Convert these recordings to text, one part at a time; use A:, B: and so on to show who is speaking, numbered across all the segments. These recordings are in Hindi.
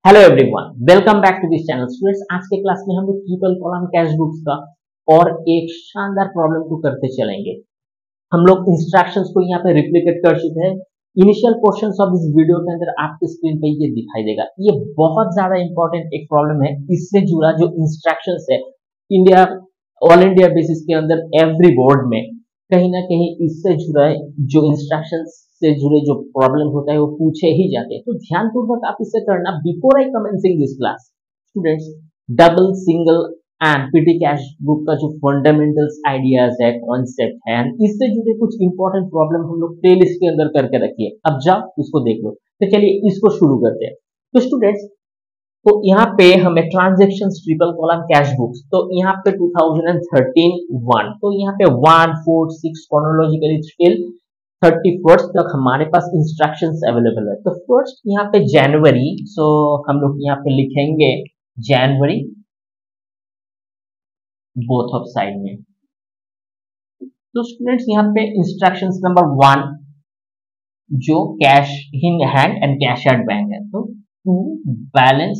A: Hello everyone, welcome back to this channel. Students, आज के क्लास में हम लोग ट्रिपल कॉलम कैश बुक्स का और एक शानदार प्रॉब्लम को करते चलेंगे। हम लोग इंस्ट्रक्शंस को यहाँ पे रिप्लिकेट कर चुके हैं। Initial portions of this video के अंदर आपके स्क्रीन पे ये दिखाई देगा। ये बहुत ज्यादा इंपॉर्टेंट एक प्रॉब्लम है। इससे जुड़ा जो इंस्ट्रक्शंस है इंडिया ऑल इंडिया बेसिस के अंदर एवरी बोर्ड में कहीं ना कहीं इससे जुड़ा जो इंस्ट्रक्शंस से जुड़े जो प्रॉब्लम होता है वो पूछे ही जाते हैं। तो ध्यानपूर्वक आप इसे करना। Before I commencing this class students, double single and PT cash book का जो फंडामेंटल्स आइडियाज है, कॉन्सेप्ट है, इससे जुड़े कुछ इंपॉर्टेंट प्रॉब्लम हम लोग प्लेलिस्ट के अंदर करके रखिए। अब जाओ उसको देख लो। तो चलिए इसको शुरू करते हैं। तो स्टूडेंट्स, तो यहाँ पे हमें transaction triple column cash books, तो यहाँ पे 2013 1, तो यहाँ पे 1 4 6 क्रोनोलॉजिकली टिल 31st तक हमारे पास इंस्ट्रक्शंस अवेलेबल है। तो फर्स्ट यहाँ पे जनवरी, सो हम लोग यहाँ पे लिखेंगे जनवरी बोथ ऑफ साइड में। तो स्टूडेंट्स यहाँ पे इंस्ट्रक्शंस नंबर 1 जो cash in hand and cash at bank है, तो टू बैलेंस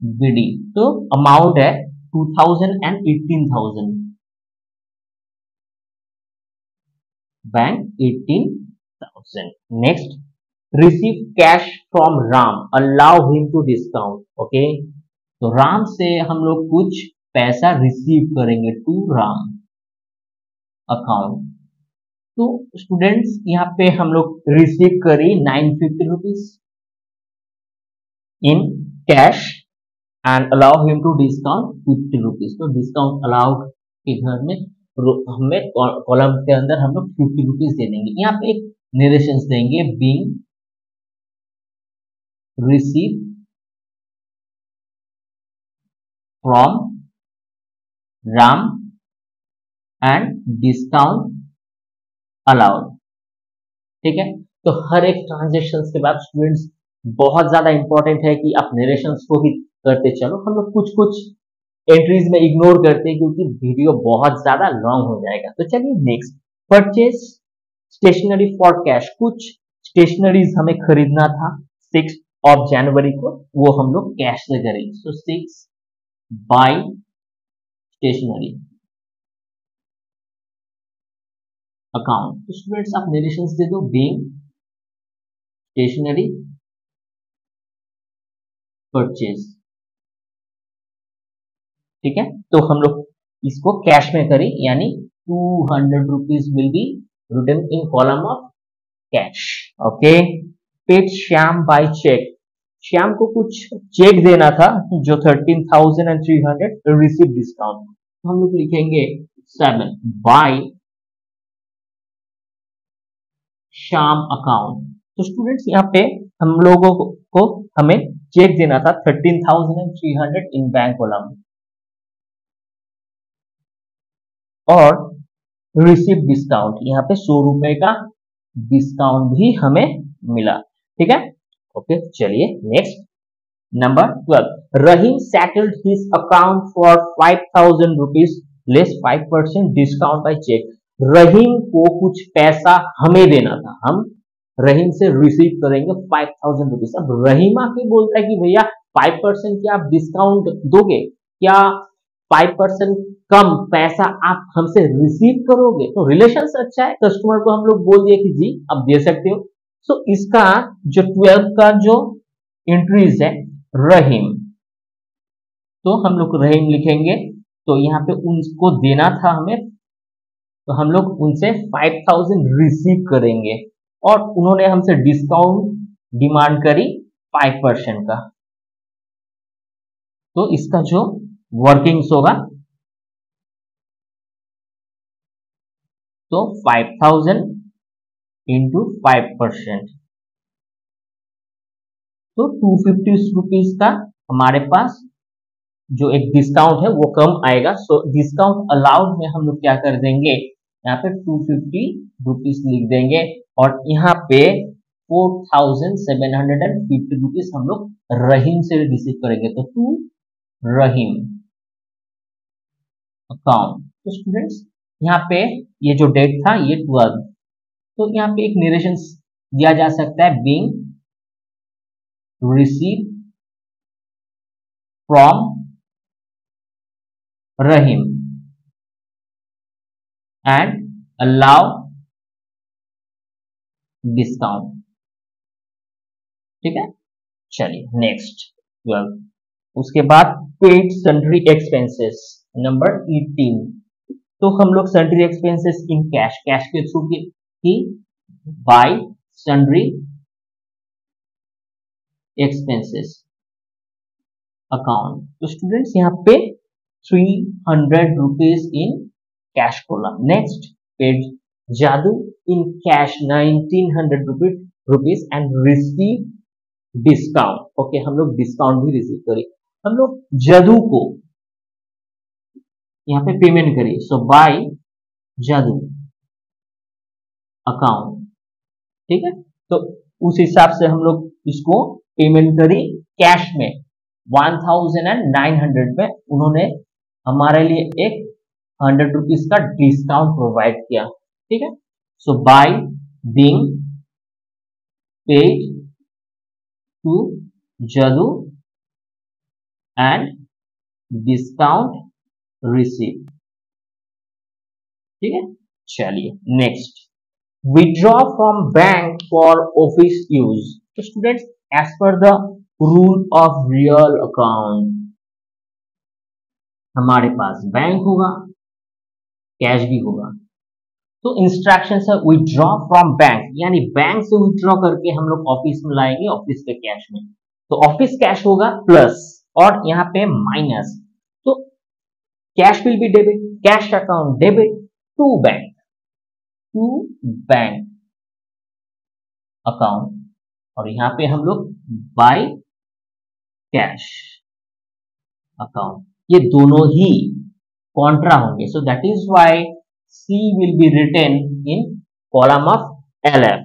A: बीडी, तो अमाउंट है 2000 and 18,000, bank 18,000। Next, receive cash from Ram, allow him to discount. Okay, तो राम से हम लोग कुछ पैसा रिसीव करेंगे टू राम अकाउंट। तो स्टूडेंट्स यहाँ पे हम लोग रिसीव करी 950 rupees in cash and allow him to discount 50 rupees. तो डिस्काउंट अलाउड के घर में हमें कॉलम के अंदर हम लोग 50 रुपीज दे देंगे। यहाँ पे एक नरेशन देंगे, being receive from Ram and discount allowed. ठीक है, तो हर एक ट्रांजेक्शन के बाद स्टूडेंट्स बहुत ज्यादा इंपॉर्टेंट है कि आप नरेशंस को ही करते चलो। हम लोग कुछ कुछ एंट्रीज में इग्नोर करते हैं क्योंकि वीडियो बहुत ज्यादा लॉन्ग हो जाएगा। तो चलिए next, purchase stationery for cash, कुछ स्टेशनरीज हमें खरीदना था 6 ऑफ जनवरी को, वो हम लोग कैश से करेंगे। सो 6 बाय स्टेशनरी अकाउंट। तो स्टूडेंट्स आप नरेशंस दे दो, बीइंग स्टेशनरी परचेज। ठीक है, तो हम लोग इसको कैश में करें, यानी 200 rupees will be written in column of cash. Okay, paid Shyam by cheque, Shyam को कुछ चेक देना था जो 13,300 रिसीव डिस्काउंट। तो हम लोग लिखेंगे 7 बाय श्याम अकाउंट। तो स्टूडेंट्स यहाँ पे हम लोगों को हमें चेक देना था 13,300 इन बैंक कॉलम और रिसीव डिस्काउंट, यहाँ पे 100 रुपए का डिस्काउंट भी हमें मिला। ठीक है, ओके चलिए next, number 12, Rahim settled his account for 5,000 rupees less 5% discount by cheque. Rahim को कुछ पैसा हमें देना था, हम रहीम से रिसीव करेंगे 5,000 रुपीज। अब रहीम आके बोलता है कि भैया 5% क्या आप डिस्काउंट दोगे, क्या 5% कम पैसा आप हमसे रिसीव करोगे? तो रिलेशन अच्छा है, कस्टमर को हम लोग बोल दिए कि जी आप दे सकते हो। सो इसका जो 12 का जो इंट्रीज है रहीम, तो हम लोग रहीम लिखेंगे। तो यहाँ पे उनको देना था हमें, तो हम लोग उनसे 5,000 रिसीव करेंगे और उन्होंने हमसे डिस्काउंट डिमांड करी 5% का। तो इसका जो वर्किंग्स होगा, तो 5,000 इंटू 5%, तो 250 रुपीज का हमारे पास जो एक डिस्काउंट है वो कम आएगा। सो डिस्काउंट अलाउड में हम लोग क्या कर देंगे, यहाँ पे 250 रुपीज लिख देंगे और यहाँ पे 4,750 रुपीज हम लोग रहीम से रिसीव करेंगे। तो टू रहीम अकाउंट। तो स्टूडेंट्स यहाँ पे ये जो डेट था ये 12, तो यहाँ पे एक नरेशन दिया जा सकता है, being receive from Rahim and allow discount। ठीक है, चलिए नेक्स्ट 12। उसके बाद पेड सन्ड्री एक्सपेंसेस नंबर 18। तो हम लोग sundry expenses in cash, cash के थ्रू की बाय सन्ड्री एक्सपेंसेस अकाउंट। तो स्टूडेंट्स यहाँ पे 300 rupees in cash column. Next paid Jadu in cash 1900 rupees and receive discount. Okay, हम लोग डिस्काउंट भी रिसीव करें, हम लोग जादू को यहाँ पे पेमेंट करिए। सो बाय जादू अकाउंट। ठीक है, तो उस हिसाब से हम लोग इसको पेमेंट करी कैश में 1900 में। उन्होंने हमारे लिए एक 100 रुपीज का डिस्काउंट प्रोवाइड किया। ठीक है, so by being paid to Jadu and discount receive. ठीक है, चलिए next withdraw from bank for office use. तो students as per the rule of real account हमारे पास बैंक होगा, कैश भी होगा। तो इंस्ट्रक्शंस है विड्रॉ फ्रॉम बैंक, यानी बैंक से विड्रॉ करके हम लोग ऑफिस में लाएंगे, ऑफिस के कैश में। तो ऑफिस कैश होगा प्लस और यहाँ पे माइनस। तो cash will be debit, cash account debit to bank account, और यहाँ पे हम लोग बाय कैश अकाउंट। ये दोनों ही कॉन्ट्रा होंगे। So that is why C will be written in column of LF।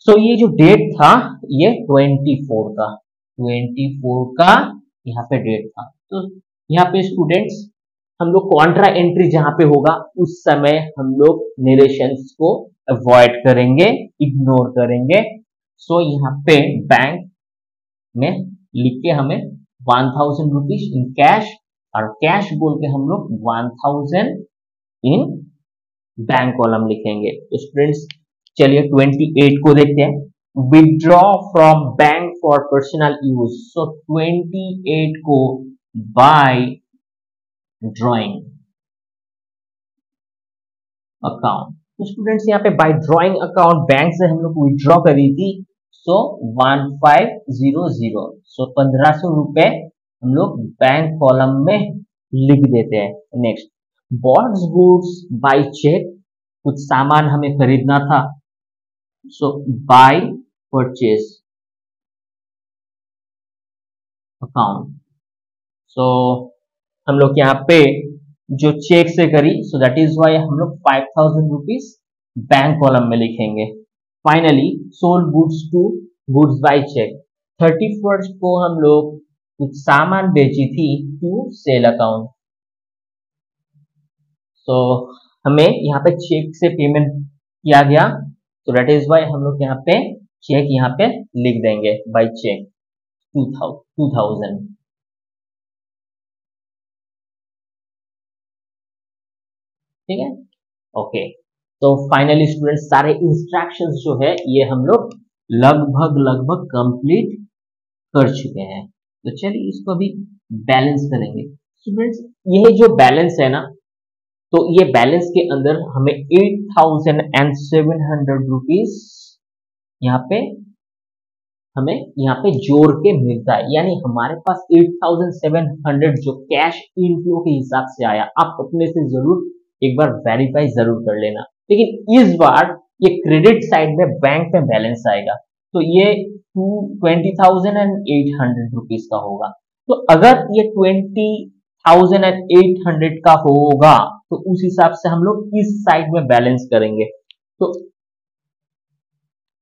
A: सो ये जो डेट था ये 24 का यहाँ पे डेट था। तो यहाँ पे स्टूडेंट्स हम लोग कॉन्ट्रा एंट्री जहां पे होगा उस समय हम लोग नरेशंस को अवॉइड करेंगे, इग्नोर करेंगे। सो यहाँ पे बैंक में लिख के हमें 1000 रुपीज इन कैश, और कैश बोल के हम लोग 1000 इन बैंक कॉलम लिखेंगे। तो स्टूडेंट्स चलिए 28 को देखते हैं। Withdraw from bank for personal use. So 28 को बाय ड्रॉइंग अकाउंट। तो स्टूडेंट्स यहाँ पे बाय ड्रॉइंग अकाउंट बैंक से हम लोग विड्रॉ करी थी। सो 1500, सो 1500 रुपए हम लोग बैंक कॉलम में लिख देते हैं। Next bought goods by cheque, कुछ सामान हमें खरीदना था। So by purchase account. So हम लोग यहाँ पे जो चेक से करी, सो दैट इज वाई हम लोग 5000 रुपीज बैंक कॉलम में लिखेंगे। Finally sold goods to goods by cheque, 31st को हम लोग कुछ सामान बेची थी टू सेल अकाउंट। तो हमें यहाँ पे चेक से पेमेंट किया गया, तो दैट इज वाई हम लोग यहाँ पे चेक यहाँ पे लिख देंगे बाय चेक 2000। ठीक है, ओके। तो फाइनली स्टूडेंट्स सारे इंस्ट्रक्शंस जो है ये हम लोग लगभग कंप्लीट कर चुके हैं। तो चलिए इसको अभी बैलेंस करेंगे। स्टूडेंट्स ये जो बैलेंस है ना, तो ये बैलेंस के अंदर हमें 8700 रुपीज यहाँ पे हमें यहाँ पे जोड़ के मिलता है। यानी हमारे पास 8700 जो कैश इनफ्लो के हिसाब से आया। आप अपने से जरूर एक बार वेरीफाई जरूर कर लेना। लेकिन इस बार ये क्रेडिट साइड में बैंक में बैलेंस आएगा, तो ये 20,800 रुपीज का होगा। तो अगर ये 20,800 का होगा तो उस हिसाब से हम लोग इस साइड में बैलेंस करेंगे।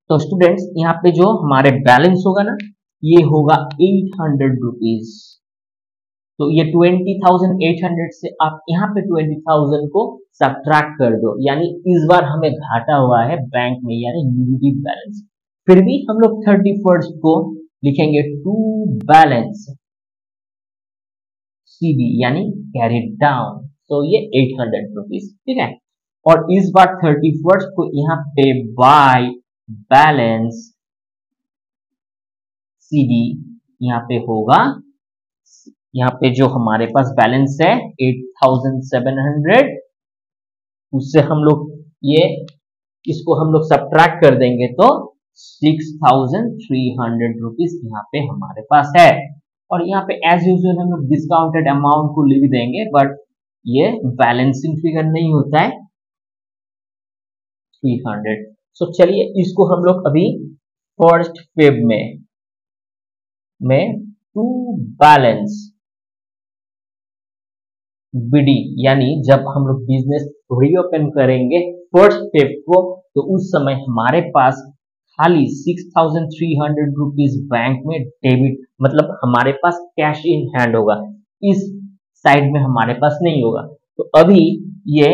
A: तो स्टूडेंट्स यहाँ पे जो हमारे बैलेंस होगा ना, ये होगा 800 रुपीज। तो ये 20,800 से आप यहाँ पे 20,000 को सब्ट्रैक्ट कर दो, यानी इस बार हमें घाटा हुआ है बैंक में, यानी नेगेटिव बैलेंस। फिर भी हम लोग 31st को लिखेंगे टू बैलेंस CD यानी कैरी डाउन, तो ये 800 रुपीज, ठीक है। और इस बार 31st को यहाँ पे बाय बैलेंस CD यहाँ पे होगा, यहाँ पे जो हमारे पास बैलेंस है 8700, उससे हम लोग ये इसको हम लोग सब्ट्रैक्ट कर देंगे तो 6300 रुपीज यहाँ पे हमारे पास है। और यहाँ पे एज यूजुअल हम लोग डिस्काउंटेड अमाउंट को लिख देंगे, बट ये बैलेंसिंग फिगर नहीं होता है 300। सो चलिए इसको हम लोग अभी फर्स्ट फेब में टू बैलेंस BD यानी जब हम लोग बिजनेस रीओपन करेंगे फर्स्ट फेब को, तो उस समय हमारे पास खाली 6300 रुपीज बैंक में डेबिट, मतलब हमारे पास कैश इन हैंड होगा, इस साइड में हमारे पास नहीं होगा। तो अभी ये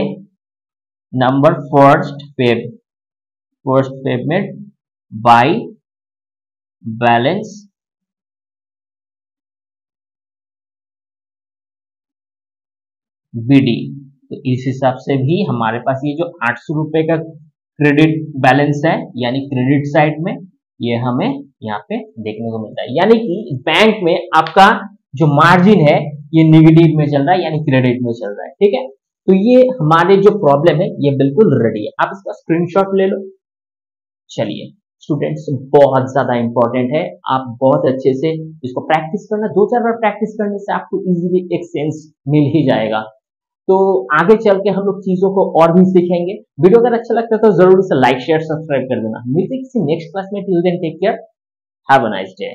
A: नंबर फर्स्ट फेब में बाय बैलेंस BD, तो इस हिसाब से भी हमारे पास ये जो 800 रुपए का क्रेडिट बैलेंस है यानी क्रेडिट साइड में, ये हमें यहाँ पे देखने को मिलता है। यानी कि बैंक में आपका जो मार्जिन है ये निगेटिव में चल रहा है यानी क्रेडिट में चल रहा है, ठीक है। तो ये हमारे जो प्रॉब्लम है ये बिल्कुल रेडी है, आप इसका स्क्रीनशॉट ले लो। चलिए स्टूडेंट्स, बहुत ज्यादा इंपॉर्टेंट है, आप बहुत अच्छे से इसको प्रैक्टिस करना, 2-4 बार प्रैक्टिस करने से आपको इजीली एक सेंस मिल ही जाएगा। तो आगे चल के हम लोग चीजों को और भी सीखेंगे। वीडियो अगर अच्छा लगता है तो जरूर इसे लाइक शेयर सब्सक्राइब कर देना। मिलते हैं किसी नेक्स्ट क्लास में, till then take care, have a nice day.